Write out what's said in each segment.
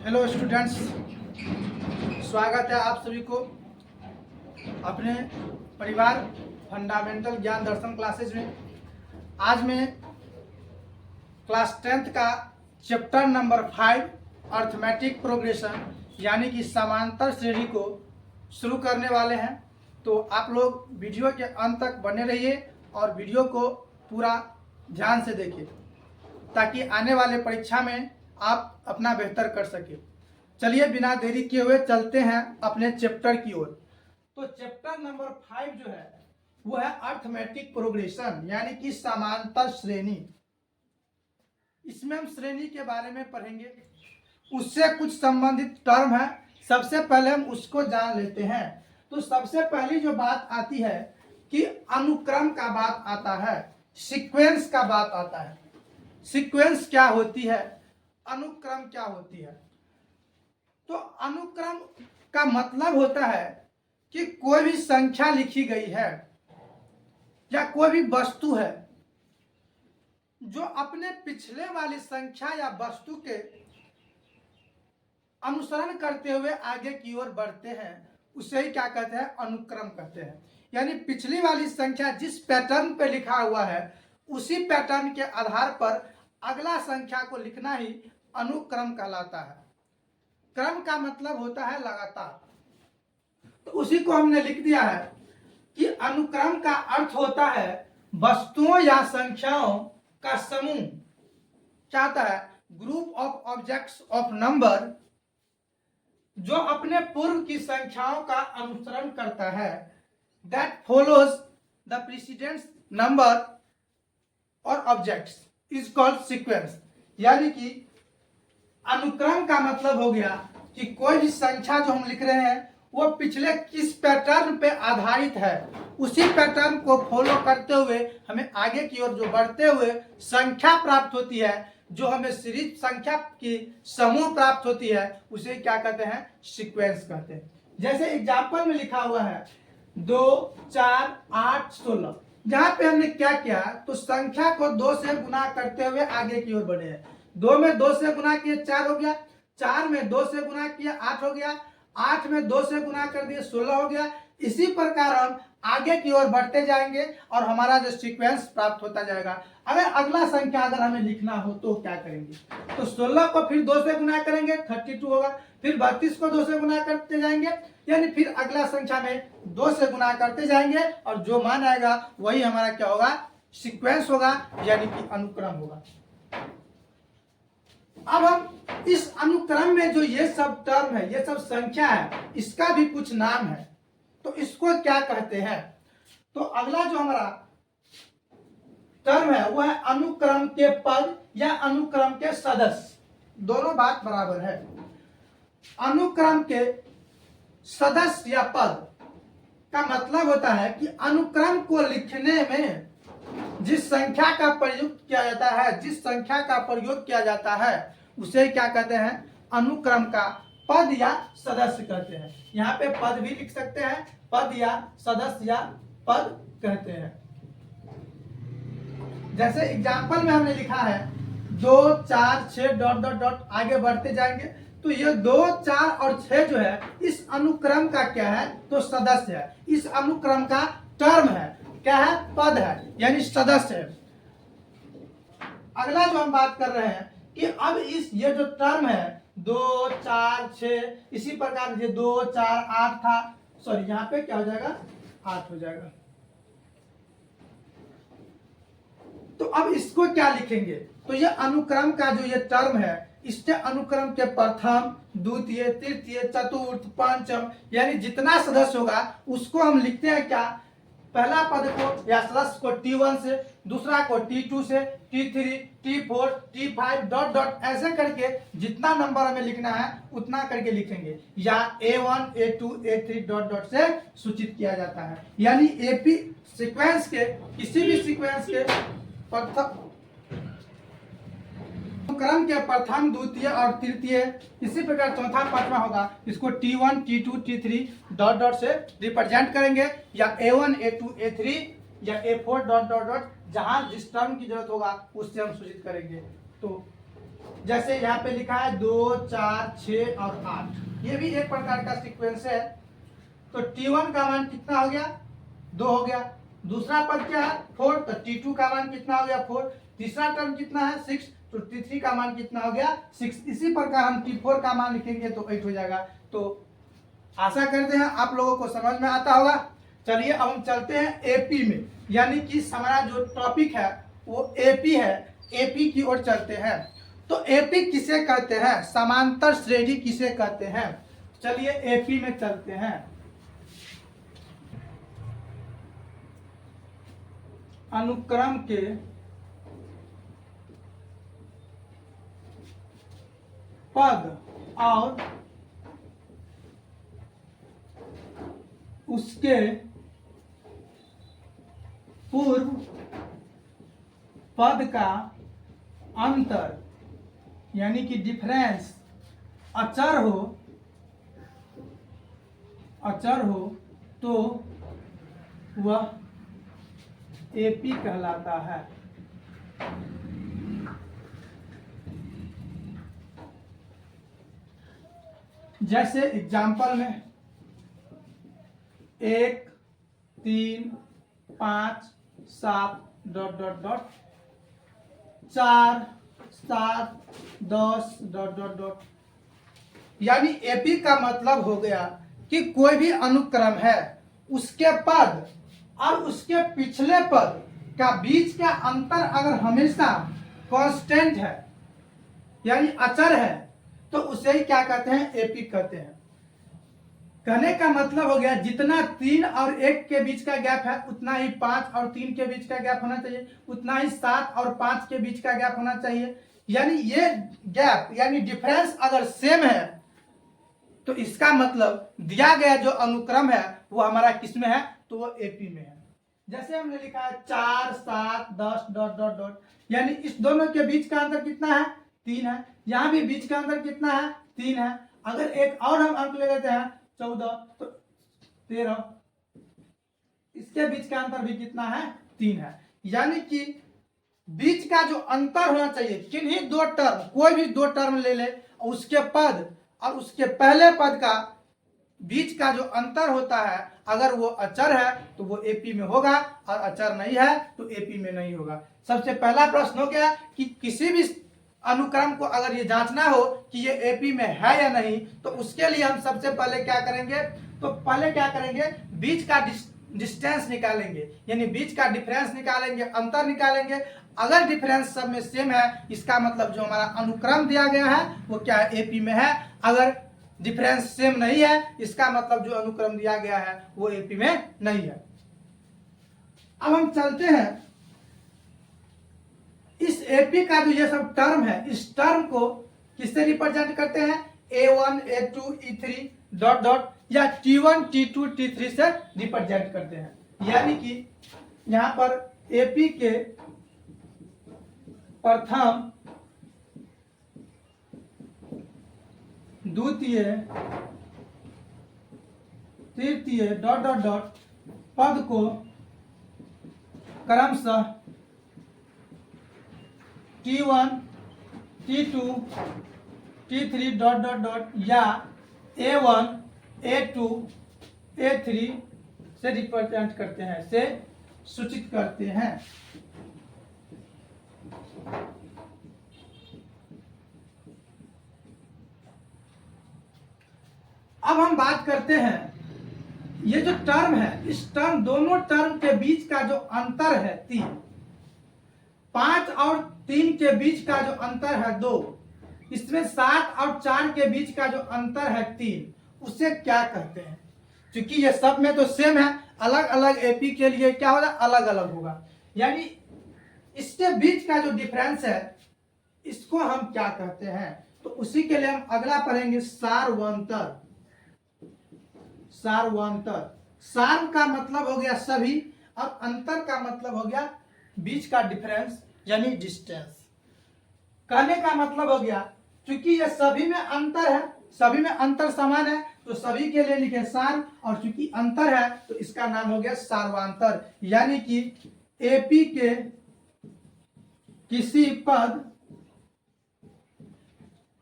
Hello students, स्वागत है आप सभी को अपने परिवार फंडामेंटल ज्ञान दर्शन क्लासेज में। आज मैं क्लास 10th का चैप्टर नंबर 5 अर्थमेटिक प्रोग्रेशन यानी कि समांतर श्रेणी को शुरू करने वाले हैं। तो आप लोग वीडियो के अंत तक बने रहिए और वीडियो को पूरा ध्यान से देखिए ताकि आने वाले परीक्षा में आप अपना बेहतर कर सके। चलिए बिना देरी किए हुए चलते हैं अपने चैप्टर की ओर। तो चैप्टर नंबर 5 जो है वो है अर्थमेटिक प्रोग्रेशन यानी कि समांतर श्रेणी। इसमें हम श्रेणी के बारे में पढ़ेंगे, उससे कुछ संबंधित टर्म है। सबसे पहले हम उसको जान लेते हैं। तो सबसे पहली जो बात आती है कि अनुक्रम का बात आता है, सीक्वेंस का बात आता है। सीक्वेंस क्या होती है, अनुक्रम क्या होती है। तो अनुक्रम का मतलब होता है कि कोई भी संख्या लिखी गई है या कोई भी वस्तु है जो अपने पिछले वाली संख्या या वस्तु के अनुसरण करते हुए आगे की ओर बढ़ते हैं, उसे ही क्या कहते हैं, अनुक्रम कहते हैं। यानी पिछली वाली संख्या जिस पैटर्न पे लिखा हुआ है उसी पैटर्न के आधार पर अगला संख्या को लिखना ही अनुक्रम कहलाता है। क्रम का मतलब होता है लगातार। तो उसी को हमने लिख दिया है कि अनुक्रम का अर्थ होता है वस्तुओं या संख्याओं का समूह। क्या होता है, group of objects of number जो अपने पूर्व की संख्याओं का अनुसरण करता है, that follows the precedent number और ऑब्जेक्ट्स इज कॉल्ड सीक्वेंस। यानी कि अनुक्रम का मतलब हो गया कि कोई भी संख्या जो हम लिख रहे हैं वो पिछले किस पैटर्न पे आधारित है, उसी पैटर्न को फॉलो करते हुए हमें आगे की ओर जो बढ़ते हुए संख्या प्राप्त होती है, जो हमें सीरीज संख्या की समूह प्राप्त होती है, उसे क्या कहते हैं, सीक्वेंस कहते हैं। जैसे एग्जाम्पल में लिखा हुआ है 2, 4, 8, 16। जहां पे हमने क्या किया, तो संख्या को 2 से गुना करते हुए आगे की ओर बढ़े हैं। 2 में 2 से गुना किए 4 हो गया, 4 में 2 से गुना किया 8 हो गया, 8 में 2 से गुना कर दिए 16 हो गया। इसी प्रकार हम आगे की ओर बढ़ते जाएंगे और हमारा जो सीक्वेंस प्राप्त होता जाएगा। अगर अगला संख्या अगर हमें लिखना हो तो क्या करेंगे, तो 16 को फिर 2 से गुना करेंगे 32 होगा, फिर 32 को 2 से गुना करते जाएंगे, यानी फिर अगला संख्या में 2 से गुना करते जाएंगे और जो मान आएगा वही हमारा क्या होगा, सीक्वेंस होगा, यानी कि अनुक्रम होगा। अब हम इस अनुक्रम में जो ये सब टर्म है, ये सब संख्या है, इसका भी कुछ नाम है। तो इसको क्या कहते हैं, तो अगला जो हमारा टर्म है वो है अनुक्रम के पद या अनुक्रम के सदस्य। दोनों बात बराबर है। अनुक्रम के सदस्य या पद का मतलब होता है कि अनुक्रम को लिखने में जिस संख्या का प्रयोग किया जाता है, जिस संख्या का प्रयोग किया जाता है उसे क्या कहते हैं, अनुक्रम का पद या सदस्य कहते हैं। यहाँ पे पद भी लिख सकते हैं, पद या सदस्य या पद कहते हैं। जैसे एग्जाम्पल में हमने लिखा है 2, 4, 6 डॉट डॉट डॉट, आगे बढ़ते जाएंगे। तो ये 2, 4 और 6 जो है इस अनुक्रम का क्या है, तो सदस्य है। इस अनुक्रम का टर्म है, क्या है, पद है, यानी सदस्य है। अगला जो हम बात कर रहे हैं कि अब इस ये जो टर्म है 2, 4, 6, इसी प्रकार ये 2, 4, 8 था, सॉरी यहाँ पे क्या हो जाएगा, 8 हो जाएगा। तो अब इसको क्या लिखेंगे, तो ये अनुक्रम का जो ये टर्म है, इसके अनुक्रम के प्रथम, द्वितीय, तृतीय, चतुर्थ, पंचम, यानी जितना सदस्य होगा उसको हम लिखते हैं क्या, पहला पद को या सदस्य को T1 से, दूसरा को T2 से, T3, T4, T5 dot dot, ऐसे करके जितना नंबर हमें लिखना है उतना करके लिखेंगे, या A1, A2, A3 dot dot से सूचित किया जाता है। यानी एपी सीक्वेंस के, किसी भी सीक्वेंस के प्रथम क्रम के प्रथम, द्वितीय और तृतीय, इसी प्रकार चौथा पांचवा होगा, इसको T1, T2, T3 dot dot से रिप्रेजेंट करेंगे, या A1, A2, A3 या A4 डॉट डॉट डॉट, जहां जिस टर्म की जरूरत होगा उससे हम सूचित करेंगे। तो जैसे यहाँ पे लिखा है 2, 4, 6 और 8, ये भी एक प्रकार का सीक्वेंस है। तो T1 का मान कितना हो गया, 2 हो गया। दूसरा पद क्या है, 4, तो T2 का मान कितना हो गया, 4। तीसरा टर्म कितना है, 6, तो T3 का मान कितना हो गया, 6। इसी प्रकार हम T4 का मान लिखेंगे तो 8 हो जाएगा। तो आशा करते हैं आप लोगों को समझ में आता होगा। चलिए अब हम चलते हैं एपी में, यानी कि हमारा जो टॉपिक है वो एपी है। एपी की ओर चलते हैं। तो एपी किसे कहते हैं, समांतर श्रेणी किसे कहते हैं। चलिए एपी में चलते हैं। अनुक्रम के पद और उसके पूर्व पद का अंतर यानी कि डिफरेंस अचर हो तो वह एपी कहलाता है। जैसे एग्जाम्पल में 1, 3, 5, 7 ... 4, 7, 10 ... यानी एपी का मतलब हो गया कि कोई भी अनुक्रम है उसके पद और उसके पिछले पद का बीच का अंतर अगर हमेशा कांस्टेंट है यानी अचर है तो उसे ही क्या कहते हैं, एपी कहते हैं। कहने का मतलब हो गया जितना 3 और 1 के बीच का गैप है उतना ही 5 और 3 के बीच का गैप होना चाहिए, उतना ही 7 और 5 के बीच का गैप होना चाहिए। यानी ये गैप यानी डिफरेंस अगर सेम है तो इसका मतलब दिया गया जो अनुक्रम है वो हमारा किस में है, तो वो एपी में है। जैसे हमने लिखा है 4, 7, 10 ... यानी इस दोनों के बीच का अंतर कितना है, 3 है। यहाँ भी बीच का अंतर कितना है, 3 है। अगर एक और हम अंक ले लेते हैं 14 तो 13, इसके बीच का अंतर भी कितना है, 3 है। यानी कि बीच का जो अंतर होना चाहिए किन्हीं दो टर्म, कोई भी दो टर्म ले ले, उसके पद और उसके पहले पद का बीच का जो अंतर होता है अगर वो अचर है तो वो एपी में होगा और अचर नहीं है तो एपी में नहीं होगा। सबसे पहला प्रश्न हो गया कि किसी भी अनुक्रम को अगर ये जांचना हो कि ये एपी में है या नहीं तो उसके लिए हम सबसे पहले क्या करेंगे, तो पहले क्या करेंगे, बीच का डिस्टेंस निकालेंगे यानी बीच का डिफरेंस निकालेंगे, अंतर निकालेंगे। अगर डिफरेंस सब में सेम है इसका मतलब जो हमारा अनुक्रम दिया गया है वो क्या है, एपी में है। अगर डिफरेंस सेम नहीं है इसका मतलब जो अनुक्रम दिया गया है वो एपी में नहीं है। अब हम चलते हैं इस एपी का जो ये सब टर्म है इस टर्म को किससे रिप्रेजेंट करते हैं, A1, A2, E3 ... या T1, T2, T3 से रिप्रेजेंट करते हैं। यानी कि यहां पर एपी के प्रथम, द्वितीय, तृतीय ... पद को क्रमशः T1, T2, T3 ... या A1, A2, A3 से रिप्रेजेंट करते हैं, से सूचित करते हैं। अब हम बात करते हैं ये जो टर्म है इस टर्म, दोनों टर्म के बीच का जो अंतर है 3, 5 और 3 के बीच का जो अंतर है 2, इसमें 7 और 4 के बीच का जो अंतर है 3, उसे क्या कहते हैं। क्योंकि ये सब में तो सेम है, अलग अलग एपी के लिए क्या होगा, अलग अलग होगा। यानी इसके बीच का जो डिफरेंस है इसको हम क्या कहते हैं, तो उसी के लिए हम अगला पढ़ेंगे सार्वंतर। सार्वंतर, सार्व का मतलब हो गया सभी और अंतर का मतलब हो गया बीच का डिफरेंस यानी डिस्टेंस। कहने का मतलब हो गया क्योंकि ये सभी में अंतर है, सभी में अंतर समान है तो सभी के लिए लिखे सार्व, और चूंकि अंतर है तो इसका नाम हो गया सार्वांतर। यानी कि एपी के किसी पद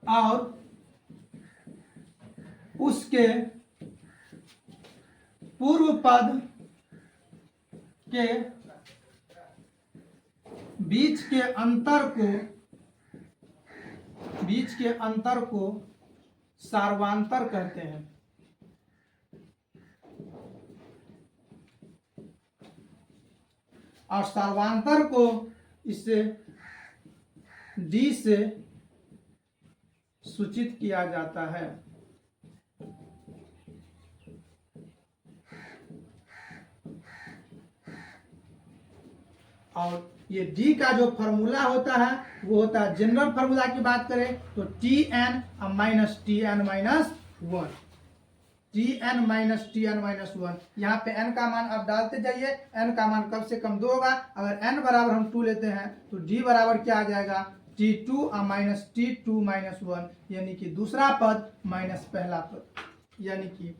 और उसके पूर्व पद के बीच के अंतर को सार्वांतर कहते हैं। और सार्वांतर को इससे डी से सूचित किया जाता है। और ये डी का जो फॉर्मूला होता है वो होता है, जनरल फॉर्मूला की बात करें तो T n minus T n minus one, T n minus T n minus one. यहाँ पे एन का मान आप डालते जाइए, एन का मान कम से कम 2 होगा। अगर एन बराबर हम 2 लेते हैं तो डी बराबर क्या आ जाएगा, T2 माइनस T2 माइनस 1, यानी कि दूसरा पद माइनस पहला पद, यानी कि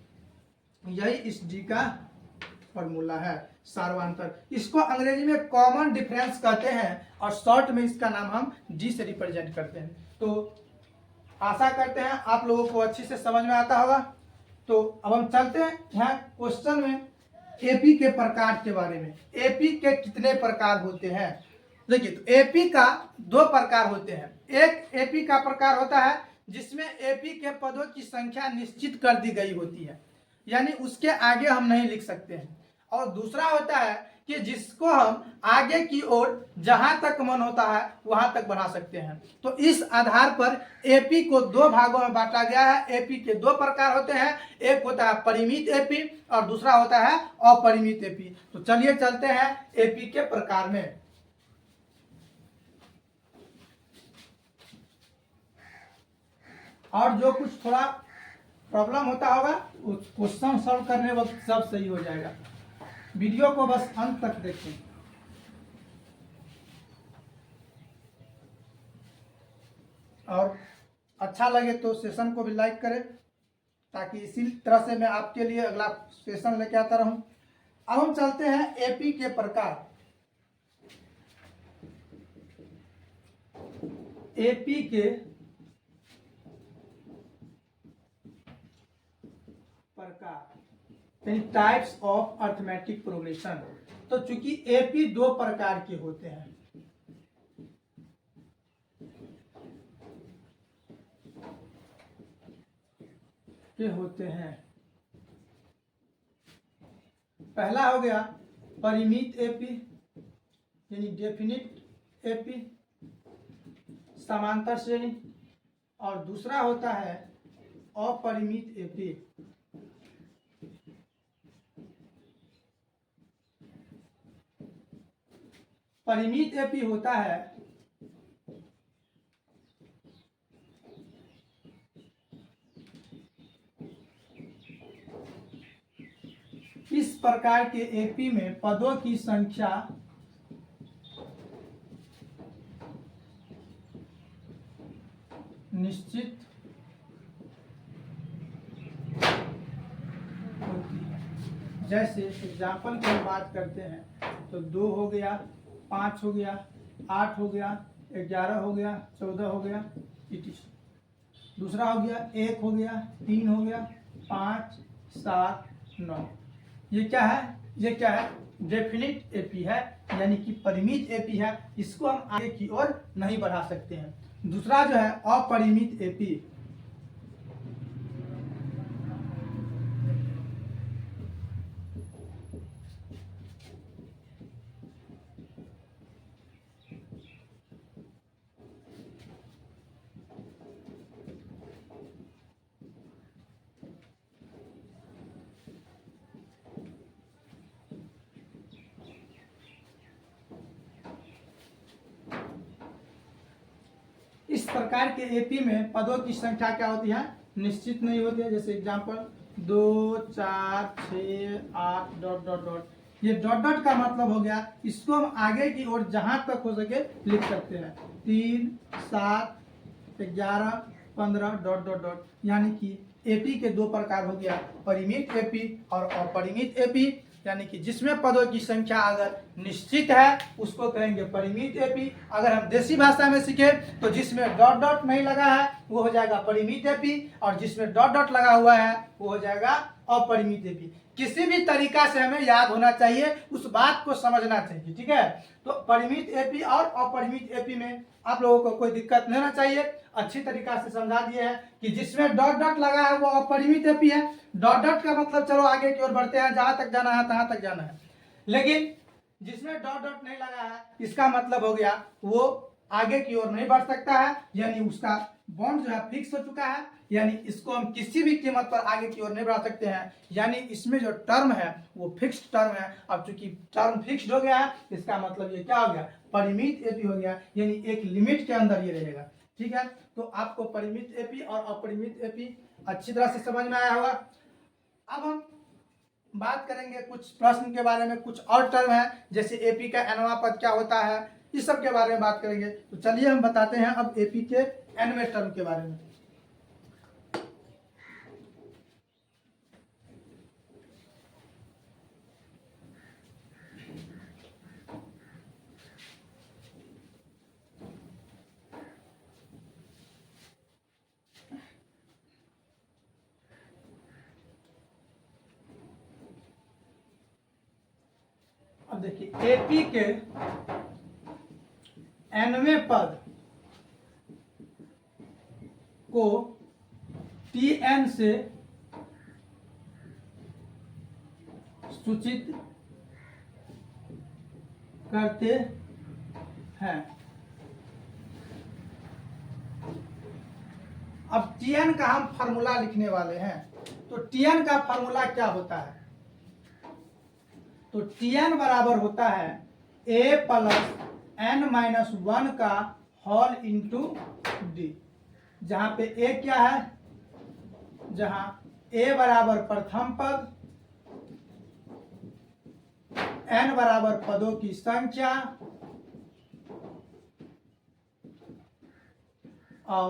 यही इस डी का फॉर्मूला है, सार्वांतर। इसको अंग्रेजी में कॉमन डिफरेंस कहते हैं और शॉर्ट में इसका नाम हम डी से रिप्रेजेंट करते हैं। तो आशा करते हैं आप लोगों को अच्छी से समझ में आता होगा। तो अब हम चलते हैं यहाँ क्वेश्चन में एपी के प्रकार के बारे में। एपी के कितने प्रकार होते हैं? देखिए, तो एपी का 2 प्रकार होते हैं। एक एपी का प्रकार होता है जिसमें एपी के पदों की संख्या निश्चित कर दी गई होती है, यानी उसके आगे हम नहीं लिख सकते हैं। और दूसरा होता है कि जिसको हम आगे की ओर जहां तक मन होता है वहां तक बढ़ा सकते हैं। तो इस आधार पर एपी को 2 भागों में बांटा गया है। एपी के 2 प्रकार होते हैं, एक होता है परिमित एपी और दूसरा होता है अपरिमित एपी। तो चलिए चलते हैं एपी के प्रकार में। और जो कुछ थोड़ा प्रॉब्लम होता होगा क्वेश्चन सॉल्व करने वक्त सब सही हो जाएगा। वीडियो को बस अंत तक देखें। और अच्छा लगे तो सेशन को भी लाइक करें, ताकि इसी तरह से मैं आपके लिए अगला सेशन लेके आता रहूं। अब हम चलते हैं एपी के प्रकार। एपी के प्रकार, टाइप्स ऑफ अर्थमेटिक प्रोग्रेशन। तो चूंकि एपी 2 प्रकार के होते हैं, पहला हो गया परिमित एपी यानी डेफिनिट एपी, समांतर श्रेणी, और दूसरा होता है अपरिमित एपी। परिमित एपी होता है इस प्रकार के एपी में पदों की संख्या निश्चित होती है। जैसे एग्जाम्पल की हम बात करते हैं तो 2 हो गया, 5 हो गया, 8 हो गया, 11 हो गया, 14 हो गया, etc। दूसरा हो गया 1 हो गया, 3 हो गया, 5, 7, 9। ये क्या है? डेफिनिट एपी है, यानी कि परिमित एपी है। इसको हम आगे की ओर नहीं बढ़ा सकते हैं। दूसरा जो है अपरिमित एपी। इस प्रकार के एपी में पदों की संख्या क्या होती है? निश्चित नहीं होती है। जैसे एग्जांपल 2, 4, 6, 8 डॉट डॉट डॉट। ये डॉट डॉट का मतलब हो गया, इसको हम आगे की ओर जहां तक हो सके लिख सकते हैं। 3, 7, 11, 15 डॉट डॉट डॉट। यानी कि एपी के 2 प्रकार हो गया, परिमित एपी और अपरिमित एपी। यानी कि जिसमें पदों की संख्या अगर निश्चित है उसको कहेंगे परिमित एपी। अगर हम देसी भाषा में सीखे तो जिसमें डॉट डॉट नहीं लगा है वो हो जाएगा परिमित एपी, और जिसमें डॉट डॉट लगा हुआ है वो हो जाएगा अपरिमित एपी। किसी भी तरीका से हमें याद होना चाहिए, उस बात को समझना चाहिए, ठीक है। तो परिमित एपी और अपरिमित एपी में आप लोगों को कोई दिक्कत नहीं होना चाहिए, अच्छी तरीका से समझा दिए हैं कि जिसमें डॉट डॉट लगा है वो अपरिमित एपी है। डॉट डॉट का मतलब चलो आगे की ओर बढ़ते हैं, जहां तक जाना है तहां तक जाना है, लेकिन जिसमें डॉट डॉट नहीं लगा है इसका मतलब हो गया वो आगे की ओर नहीं बढ़ सकता है, यानी उसका बॉन्ड जो है फिक्स हो चुका है, यानी इसको हम किसी भी कीमत पर आगे की ओर नहीं बढ़ा सकते हैं, यानी इसमें जो टर्म है वो फिक्स्ड टर्म है। अब चूंकि टर्म फिक्स्ड हो गया है इसका मतलब ये क्या हो गया, परिमित एपी हो गया, यानी एक लिमिट के अंदर ये रहेगा, ठीक है। तो आपको परिमित एपी और अपरिमित एपी अच्छी तरह से समझ में आया होगा। अब हम बात करेंगे कुछ प्रश्न के बारे में, कुछ और टर्म है जैसे एपी का nवां पद क्या होता है, इस सब के बारे में बात करेंगे। तो चलिए हम बताते हैं अब एपी के nवें टर्म के बारे में। अब देखिए एपी के nवें पद को tn से सूचित करते हैं। अब tn का हम फार्मूला लिखने वाले हैं, तो tn का फार्मूला क्या होता है, तो tn बराबर होता है a प्लस n माइनस 1 का होल इंटू डी, जहां पे a क्या है, जहां a बराबर प्रथम पद, n बराबर पदों की संख्या और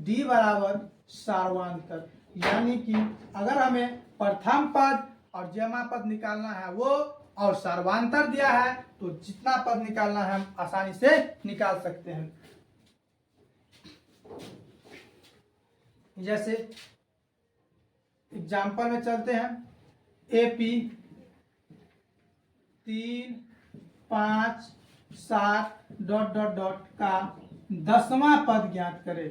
d बराबर सार्वंतर। यानी कि अगर हमें प्रथम पद और जमा पद निकालना है वो और सार्वंतर दिया है तो जितना पद निकालना है हम आसानी से निकाल सकते हैं। जैसे एग्जाम्पल में चलते हैं, एपी 3, 5, 7 डॉट डॉट डॉट का 10वां पद ज्ञात करें।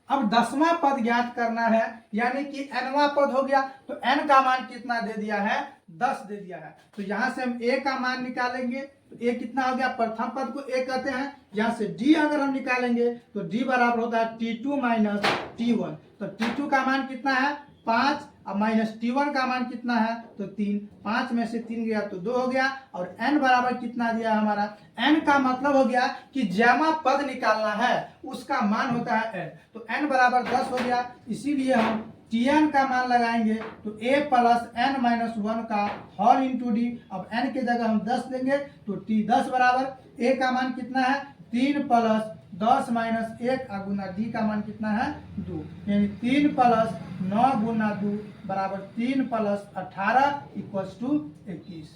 अब 10वां पद ज्ञात करना है, यानी कि nवां पद हो गया, तो n का मान कितना दे दिया है, 10 दे दिया है। तो यहां से हम a का मान निकालेंगे, तो a कितना हो गया, प्रथम पद को a कहते हैं। यहां से d अगर हम निकालेंगे तो d बराबर होता है t2 माइनस t1, तो t2 का मान कितना है 5, अब माइनस t1 का मान कितना है तो 3, 5 में से 3 गया तो 2 हो गया, और n बराबर कितना दिया हमारा, n का मतलब हो गया कि जमा पद निकालना है उसका मान होता है n, तो n बराबर 10 हो गया, इसीलिए हम tn का मान लगाएंगे तो a प्लस n माइनस 1 का होल इंटू डी। अब n के जगह हम 10 देंगे तो t 10 बराबर a का मान कितना है 3 प्लस 10 माइनस 1 गुना डी का मान कितना है 2, यानी 3 प्लस 9 गुना 2 बराबर 3 प्लस 18 इक्वल्स टू 21,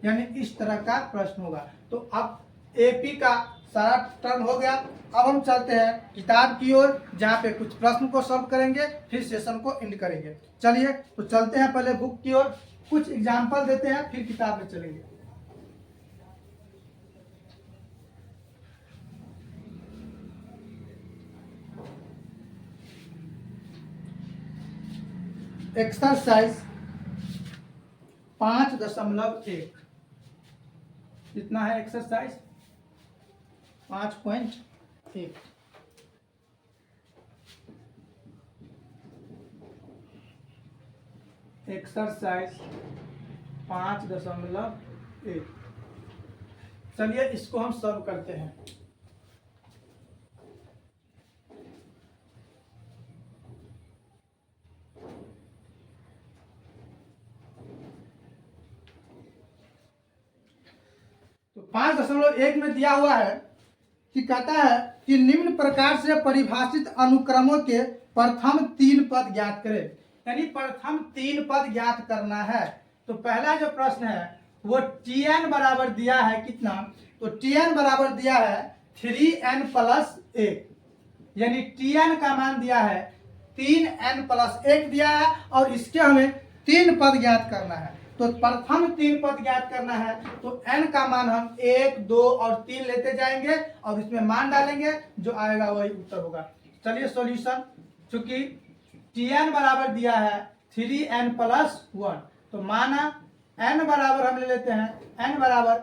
यानी इस तरह का प्रश्न होगा। तो अब एपी का सारा टर्म हो गया। अब हम चलते हैं किताब की ओर, जहाँ पे कुछ प्रश्न को सॉल्व करेंगे, फिर सेशन को एंड करेंगे। चलिए तो चलते हैं पहले बुक की ओर, कुछ एग्जाम्पल देते हैं फिर किताब में चलेंगे। एक्सरसाइज 5.1 कितना है, एक्सरसाइज 5.1। एक्सरसाइज 5.1, चलिए इसको हम सॉल्व करते हैं। तो 5.1 में दिया हुआ है कि कहता है कि निम्न प्रकार से परिभाषित अनुक्रमों के प्रथम 3 पद ज्ञात करें, यानी प्रथम 3 पद ज्ञात करना है। तो पहला जो प्रश्न है वो Tn बराबर दिया है कितना, तो Tn बराबर दिया है 3n प्लस 1, यानी Tn का मान दिया है 3n प्लस 1 दिया है और इसके हमें 3 पद ज्ञात करना है। तो प्रथम 3 पद ज्ञात करना है तो n का मान हम 1, 2 और 3 लेते जाएंगे और इसमें मान डालेंगे, जो आएगा वही उत्तर होगा। चलिए सॉल्यूशन, चूंकि Tn बराबर दिया है 3n प्लस 1, तो माना n बराबर हम ले लेते हैं n बराबर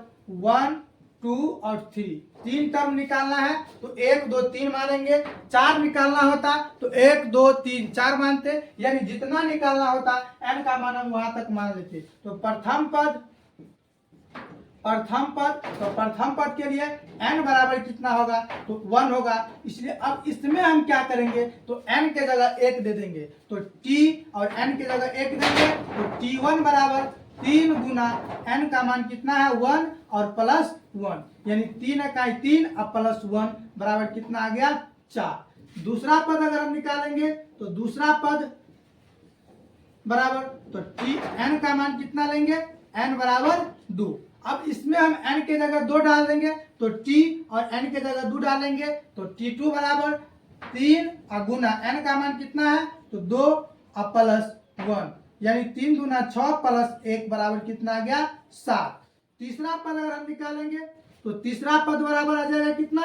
1, 2 और 3, 3 टर्म निकालना है तो 1, 2, 3 मानेंगे। 4 निकालना होता तो 1, 2, 3, 4 मानते, यानी जितना निकालना होता n का मान हम वहां तक मान लेते। तो प्रथम पद के लिए n बराबर कितना होगा, तो 1 होगा। इसलिए अब इसमें हम क्या करेंगे, तो n के जगह 1 दे देंगे, तो t और n के जगह 1 देंगे, तो t1 बराबर 3 गुना n का मान कितना है 1 और प्लस 1, यानी 3 इकाई 3 और प्लस 1 बराबर कितना आ गया 4। दूसरा पद अगर हम निकालेंगे तो दूसरा पद बराबर, तो n का मान कितना लेंगे, n बराबर 2। अब इसमें हम n के जगह 2 डाल देंगे, तो t और n के जगह 2 डालेंगे, तो t2 बराबर 3 और गुना n का मान कितना है, तो 2 और प्लस 1, यानी 3 दूना 6 प्लस 1 बराबर कितना आ गया 7। तीसरा पद अगर हम निकालेंगे तो तीसरा पद बराबर आ जाएगा कितना,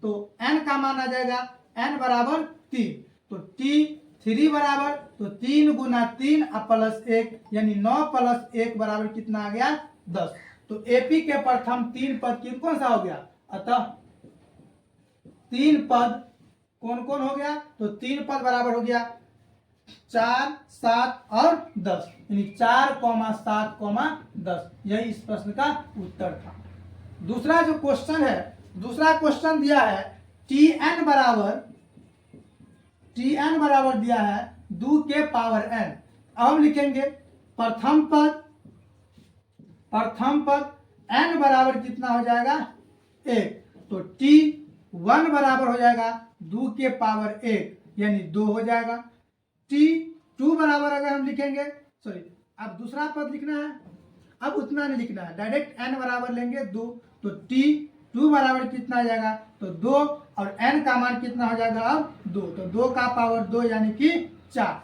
तो n का मान आ जाएगा n बराबर 3, तो t3 बराबर, तो 3 गुना 3 और प्लस 1, यानी 9 प्लस 1 बराबर कितना आ गया 10। तो एपी के प्रथम 3 पद कौन सा हो गया, अतः 3 पद कौन कौन हो गया, तो 3 पद बराबर हो गया 4, 7 और 10, यानी 4, 7, 10, यही इस प्रश्न का उत्तर था। दूसरा जो क्वेश्चन है, दूसरा क्वेश्चन दिया है Tn बराबर दिया है 2 के पावर n। अब हम लिखेंगे प्रथम पद n बराबर कितना हो जाएगा 1, तो T1 बराबर हो जाएगा 2 के पावर 1, यानी 2 हो जाएगा। T2 बराबर अगर हम लिखेंगे, सॉरी अब दूसरा पद लिखना है, अब उतना नहीं लिखना है, डायरेक्ट n बराबर लेंगे 2, तो T2 बराबर कितना आ जाएगा, तो 2 और n का मान कितना हो जाएगा अब 2, तो 2 का पावर 2 यानी कि 4।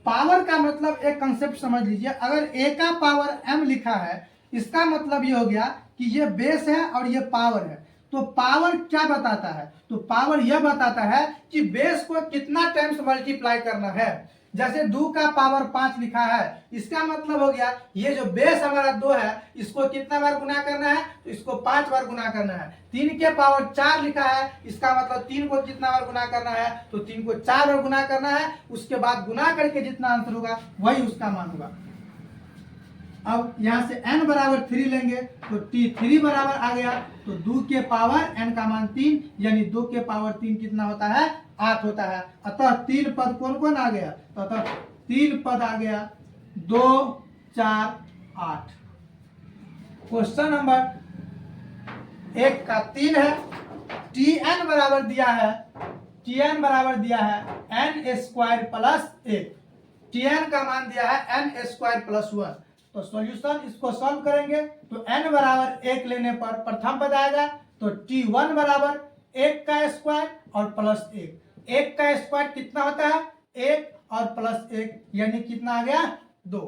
पावर का मतलब एक कंसेप्ट समझ लीजिए, अगर a का पावर m लिखा है इसका मतलब ये हो गया कि ये बेस है और ये पावर है। तो पावर क्या बताता है, तो पावर यह बताता है कि बेस को कितना टाइम्स मल्टीप्लाई करना है। जैसे 2 का पावर 5 लिखा है, इसका मतलब हो गया ये जो बेस हमारा 2 है इसको कितना बार गुना करना है, तो इसको 5 बार गुना करना है। 3 के पावर 4 लिखा है, इसका मतलब 3 को कितना बार गुना करना है, तो 3 को 4 बार गुना करना है। उसके बाद गुना करके जितना आंसर होगा वही उसका मान होगा। अब यहाँ से n बराबर 3 लेंगे, तो T3 बराबर आ गया, तो 2 के पावर n का मान 3, यानी 2 के पावर 3 कितना होता है 8 होता है। अतः 3 पद कौन कौन आ गया, तो अतः 3 पद आ गया 2, 4, 8। क्वेश्चन नंबर 1 का 3 है। Tn बराबर दिया है n स्क्वायर प्लस 1, Tn का मान दिया है n स्क्वायर प्लस 1। तो सॉल्यूशन इसको सॉल्व करेंगे तो n बराबर 1 लेने पर प्रथम पद आएगा, तो T1 बराबर 1 का स्क्वायर और प्लस 1, 1 का स्क्वायर कितना होता है 1 और प्लस 1, यानी कितना आ गया 2।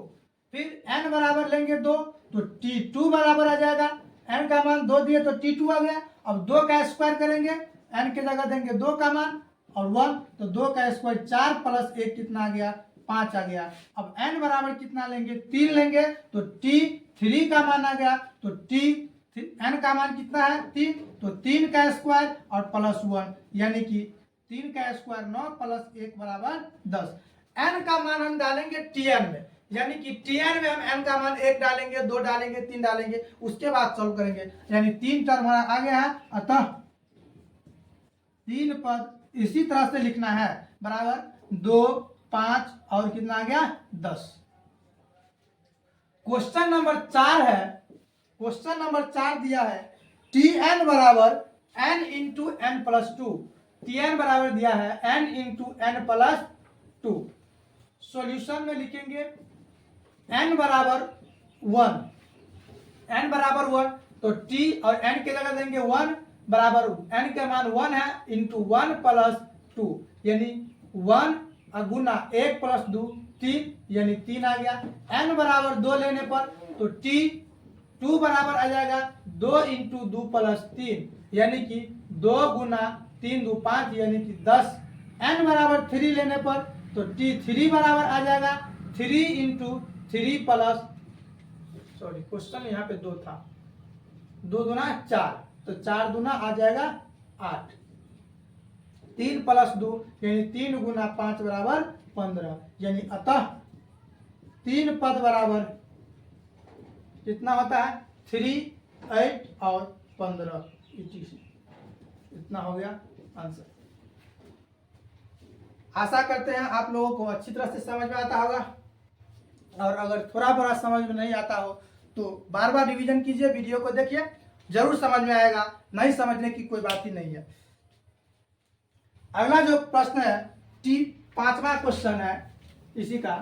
फिर n बराबर लेंगे 2, तो T2 बराबर आ जाएगा, n का मान 2 दिए तो T2 आ गया। अब 2 का स्क्वायर करेंगे, n के जगह देंगे 2 का मान और 1, तो 2 का स्क्वायर 4 प्लस 1 कितना आ गया 5 आ गया। अब n बराबर कितना लेंगे 3 लेंगे, तो T3 का मान आ गया, तो n का मान कितना है 3, तो 3 का स्क्वायर और प्लस 1, यानी कि 3 का स्क्वायर 9 प्लस 1 बराबर 10। n का मान हम डालेंगे Tn में, यानी कि Tn में हम n का मान 1 डालेंगे, 2 डालेंगे, 3 डालेंगे, उसके बाद सॉल्व करेंगे, यानी 3 टर्म आ गया है। अतः 3 पद इसी तरह से लिखना है, बराबर 2, 5 और कितना आ गया 10। क्वेश्चन नंबर 4 है, क्वेश्चन नंबर 4 दिया है Tn बराबर n into n plus two, Tn बराबर दिया है n into n plus two. Solution में लिखेंगे n बराबर 1, n बराबर 1, तो t और n के जगह देंगे 1 बराबर n के मान 1 है इंटू 1 प्लस 2, यानी 1 गुना 1 प्लस 2 3, यानी 3 आ गया। n बराबर 2 लेने पर तो t 2 बराबर आ जाएगा 2 इंटू 2 प्लस 3, यानी कि 2 गुना 3 2 5, यानी कि 10। n बराबर 3 लेने पर तो t 3 बराबर आ जाएगा 3 इंटू 3 प्लस, सॉरी क्वेश्चन यहाँ पे 2 था, 2 दूना 4, तो 4 दूना आ जाएगा 8, 3 प्लस 2 यानी 3 गुना 5 बराबर 15, यानी अतः 3 पद बराबर कितना होता है 3, 8 और 15, इतना हो गया आंसर। आशा करते हैं आप लोगों को अच्छी तरह से समझ में आता होगा, और अगर थोड़ा बड़ा समझ में नहीं आता हो तो बार बार रिवीजन कीजिए, वीडियो को देखिए, जरूर समझ में आएगा, नहीं समझने की कोई बात ही नहीं है। अगला जो प्रश्न है टी 5वां क्वेश्चन है इसी का,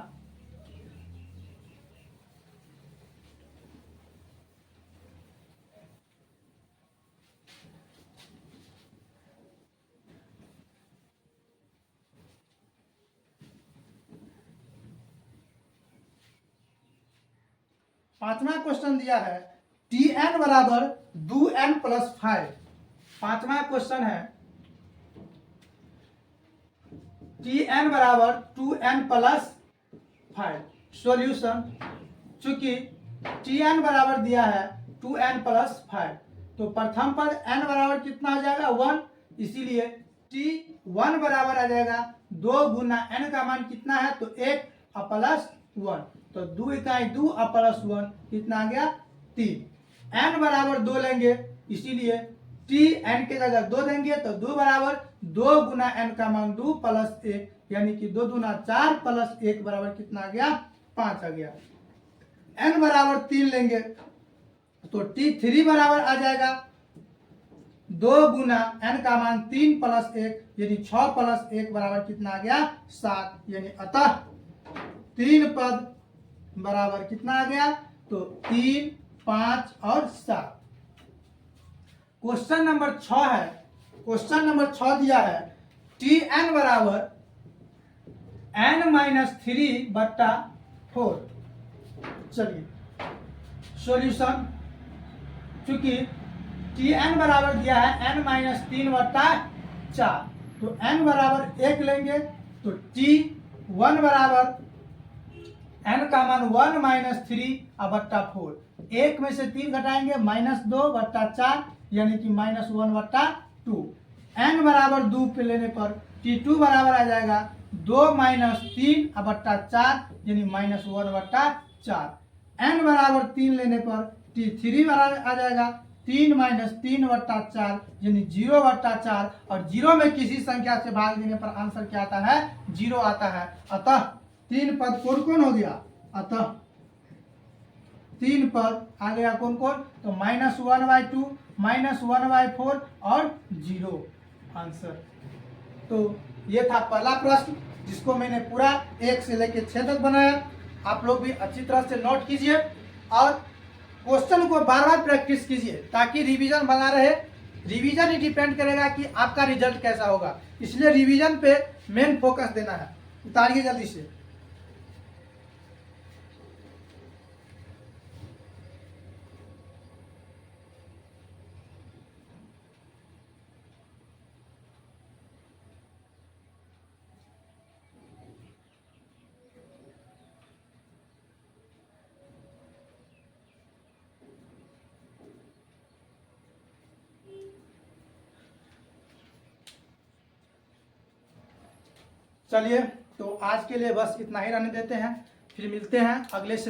पांचवा क्वेश्चन दिया है Tn बराबर 2n प्लस 5। पांचवा क्वेश्चन है Tn बराबर 2n प्लस 5। सॉल्यूशन, चूंकि Tn बराबर दिया है 2n प्लस 5, तो प्रथम पद n बराबर कितना हो जाएगा 1, इसीलिए T1 बराबर आ जाएगा 2 गुना n का मान कितना है तो 1 प्लस 1, तो 2 इकाई 2 प्लस 1 कितना आ गया 3। n बराबर 2 लेंगे, इसीलिए Tn के जगह 2 देंगे तो 2 बराबर 2 गुना n का मान 2 प्लस 1, यानी कि 2 दूना 4 प्लस 1 बराबर कितना आ गया 5 आ गया। n बराबर 3 लेंगे तो T3 बराबर आ जाएगा 2 गुना n का मान 3 प्लस 1, यानी 6 प्लस 1 बराबर कितना आ गया 7, यानी अतः 3 पद बराबर कितना आ गया तो 3 5 और 7। क्वेश्चन नंबर 6 है, क्वेश्चन नंबर 6 दिया है Tn बराबर n माइनस 3 बट्टा 4। चलिए सॉल्यूशन, चूंकि Tn बराबर दिया है n माइनस 3 बट्टा 4, तो n बराबर 1 लेंगे तो T1 बराबर n का मान 1 माइनस 3 बट्टा 4, 1 में से 3 घटाएंगे -2 बट्टा 4, यानी कि -1 बट्टा 2। n बराबर 2 पे लेने पर T2 बराबर आ जाएगा 2 माइनस 3 बट्टा 4, यानी -1 बट्टा 4। n बराबर 3 लेने पर T3 बराबर आ जाएगा 3 माइनस 3 बट्टा 4, यानी 0 बट्टा 4, और 0 में किसी संख्या से भाग देने पर आंसर क्या आता है 0 आता है। अतः 3 पद कौन कौन हो गया, अतः 3 पद आ गया कौन कौन, तो -1/2, -1/4 और 0 आंसर। तो ये था पहला प्रश्न, जिसको मैंने पूरा 1 से लेकर 6 तक बनाया। आप लोग भी अच्छी तरह से नोट कीजिए और क्वेश्चन को बार बार प्रैक्टिस कीजिए, ताकि रिवीजन बना रहे। रिवीजन ही डिपेंड करेगा कि आपका रिजल्ट कैसा होगा, इसलिए रिवीजन पे मेन फोकस देना है। उतारिए जल्दी से। चलिए, तो आज के लिए बस इतना ही रहने देते हैं, फिर मिलते हैं अगले से।